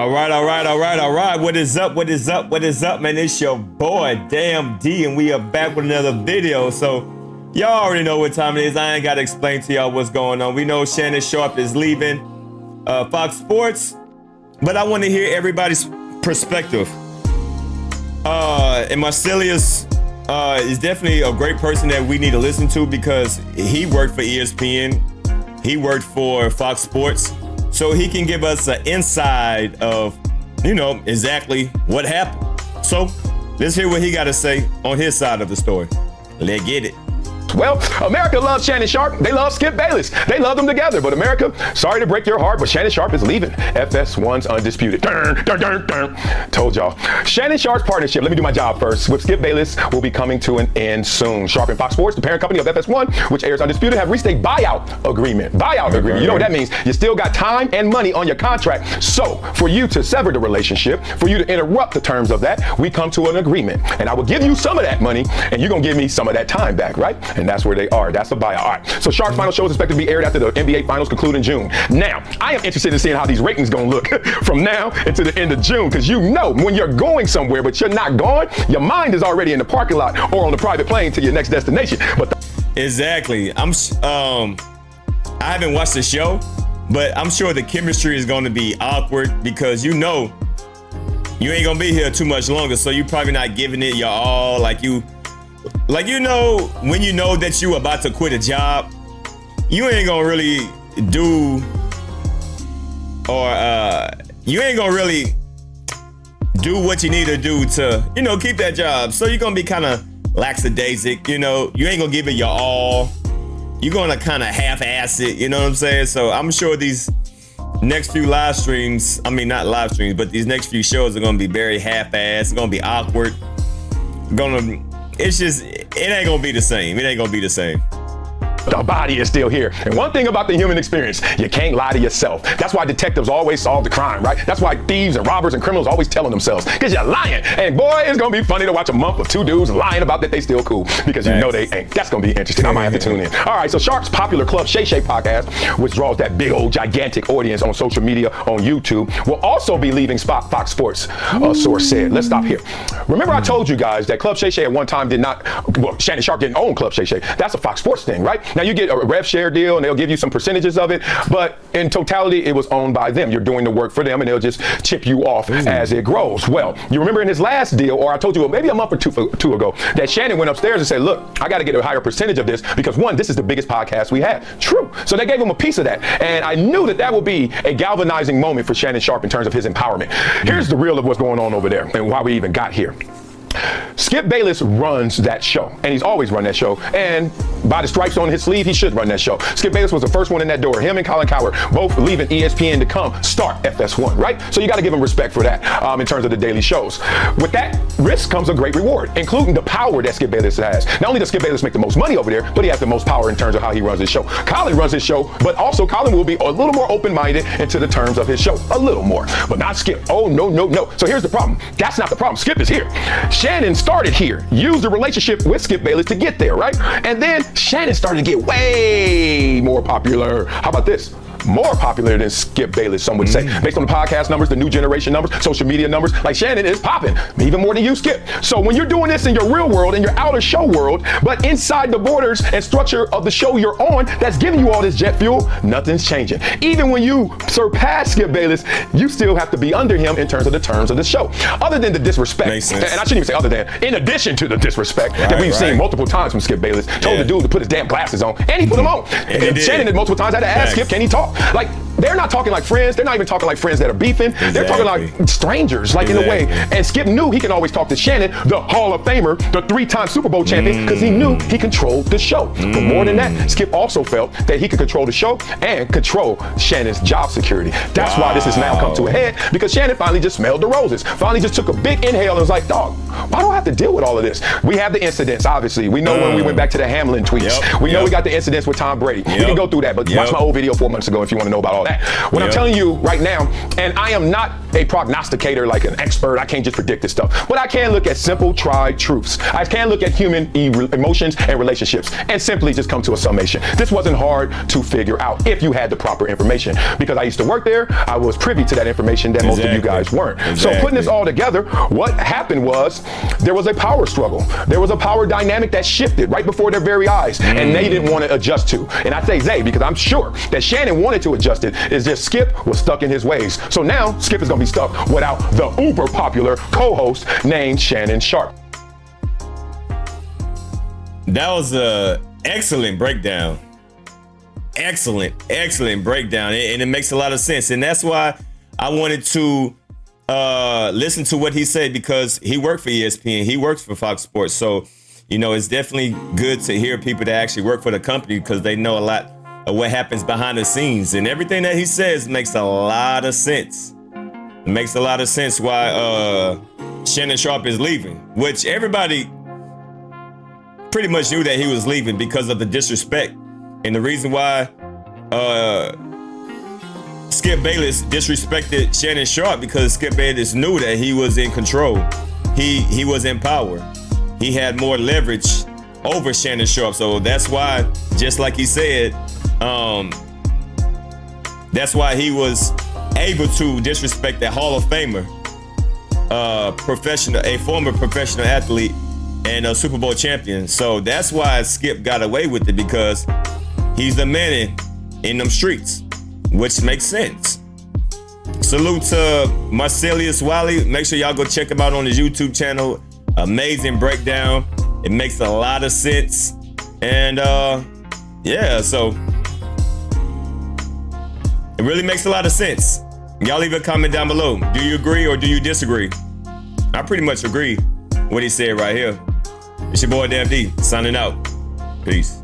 All right. What is up, man? It's your boy, Damn D, and we are back with another video. So, y'all already know what time it is. I ain't got to explain to y'all what's going on. We know Shannon Sharpe is leaving Fox Sports, but I want to hear everybody's perspective. And Marcellus is definitely a great person that we need to listen to because he worked for ESPN. He worked for Fox Sports. So he can give us an inside of, exactly what happened. So let's hear what he got to say on his side of the story. Let's get it. Well, America loves Shannon Sharpe. They love Skip Bayless. They love them together. But America, sorry to break your heart, but Shannon Sharpe is leaving FS1's Undisputed. Told y'all. Shannon Sharpe's partnership, let me do my job first, with Skip Bayless will be coming to an end soon. Sharpe and Fox Sports, the parent company of FS1, which airs Undisputed, have reached a buyout agreement. You know what that means? You still got time and money on your contract. So for you to sever the relationship, for you to interrupt the terms of that, we come to an agreement. And I will give you some of that money, and you're going to give me some of that time back, right? And that's where they are. That's a buyout. All right. So Sharpe's final show is expected to be aired after the NBA Finals conclude in June. Now, I am interested in seeing how these ratings going to look from now until the end of June, because when you're going somewhere, but you're not going, your mind is already in the parking lot or on the private plane to your next destination. Exactly. I haven't watched the show, but I'm sure the chemistry is going to be awkward because you ain't going to be here too much longer, so you're probably not giving it your all when you know that you about to quit a job, you ain't gonna really do what you need to do to, keep that job. So you're gonna be kind of lackadaisic, you ain't gonna give it your all. You're gonna kind of half-ass it, you know what I'm saying? So I'm sure these next few live streams, not live streams, but these next few shows are gonna be very half-ass. It's gonna be awkward. It ain't gonna be the same. It ain't gonna be the same. The body is still here. And one thing about the human experience, you can't lie to yourself. That's why detectives always solve the crime, right? That's why thieves and robbers and criminals always telling themselves, because you're lying. And boy, it's going to be funny to watch a month of two dudes lying about that they still cool, because you know they ain't. That's going to be interesting. I might have to tune in. All right, so Sharpe's popular Club Shay Shay podcast, which draws that big old gigantic audience on social media, on YouTube, will also be leaving Fox Sports, a source said. Let's stop here. Remember I told you guys that Club Shay Shay at one time Shannon Sharpe didn't own Club Shay Shay. That's a Fox Sports thing, right? Now you get a rev share deal and they'll give you some percentages of it, but in totality it was owned by them. You're doing the work for them and they'll just chip you off as it grows. Well, you remember in his last deal, or I told you maybe a month or two ago, that Shannon went upstairs and said, look, I got to get a higher percentage of this because one, this is the biggest podcast we have. True. So they gave him a piece of that. And I knew that would be a galvanizing moment for Shannon Sharpe in terms of his empowerment. Here's the real of what's going on over there and why we even got here. Skip Bayless runs that show, and he's always run that show, and by the stripes on his sleeve, he should run that show. Skip Bayless was the first one in that door. Him and Colin Cowherd both leaving ESPN to come start FS1, right? So you got to give him respect for that in terms of the daily shows. With that risk comes a great reward, including the power that Skip Bayless has. Not only does Skip Bayless make the most money over there, but he has the most power in terms of how he runs his show. Colin runs his show, but also Colin will be a little more open-minded into the terms of his show. A little more, but not Skip. Oh, no. So here's the problem. That's not the problem. Skip is here. Shannon started here, used the relationship with Skip Bayless to get there, right? And then Shannon started to get way more popular. How about this? More popular than Skip Bayless, some would say. Based on the podcast numbers, the new generation numbers, social media numbers, like Shannon is popping, even more than you, Skip. So when you're doing this in your real world, in your outer show world, but inside the borders and structure of the show you're on, that's giving you all this jet fuel, nothing's changing. Even when you surpass Skip Bayless, you still have to be under him in terms of the terms of the show. Other than the disrespect, and I shouldn't even say other than, in addition to the disrespect that we've seen multiple times from Skip Bayless, told the dude to put his damn glasses on, and he put them on. And Shannon did multiple times had to ask Skip, can he talk? Like, they're not talking like friends. They're not even talking like friends that are beefing. They're talking like strangers, like in a way. And Skip knew he can always talk to Shannon, the Hall of Famer, the 3-time Super Bowl champion, because he knew he controlled the show. But more than that, Skip also felt that he could control the show and control Shannon's job security. That's why this has now come to a head, because Shannon finally just smelled the roses. Finally just took a big inhale and was like, dog, why do I have to deal with all of this? We have the incidents, obviously. We know when we went back to the Hamlin tweets. We know we got the incidents with Tom Brady. We can go through that, but watch my old video 4 months ago if you want to know about all all that. What I'm telling you right now, and I am not a prognosticator like an expert. I can't just predict this stuff. But I can look at simple, tried truths. I can look at human emotions and relationships and simply just come to a summation. This wasn't hard to figure out if you had the proper information. Because I used to work there, I was privy to that information that most of you guys weren't. So putting this all together, what happened was there was a power struggle. There was a power dynamic that shifted right before their very eyes, and they didn't want to adjust to. And I say they because I'm sure that Shannon wanted to adjust it. It's just Skip was stuck in his ways. So now Skip is going to be stuck without the uber popular co-host named Shannon Sharpe. That was a excellent breakdown. Excellent breakdown. And it makes a lot of sense. And that's why I wanted to listen to what he said, because he worked for ESPN. He works for Fox Sports. So, you know, it's definitely good to hear people that actually work for the company, because they know a lot of what happens behind the scenes. And everything that he says makes a lot of sense. It makes a lot of sense why Shannon Sharpe is leaving, which everybody pretty much knew that he was leaving because of the disrespect. And the reason why Skip Bayless disrespected Shannon Sharpe, because Skip Bayless knew that he was in control. He was in power. He had more leverage over Shannon Sharpe. So that's why, just like he said, that's why he was able to disrespect that Hall of Famer, a former professional athlete and a Super Bowl champion. So that's why Skip got away with it, because he's the man in them streets, which makes sense. Salute to Marcellus Wiley. Make sure y'all go check him out on his YouTube channel. Amazing breakdown. It makes a lot of sense. And yeah, so it really makes a lot of sense. Y'all leave a comment down below. Do you agree or do you disagree? I pretty much agree with what he said right here. It's your boy Damn D signing out. Peace.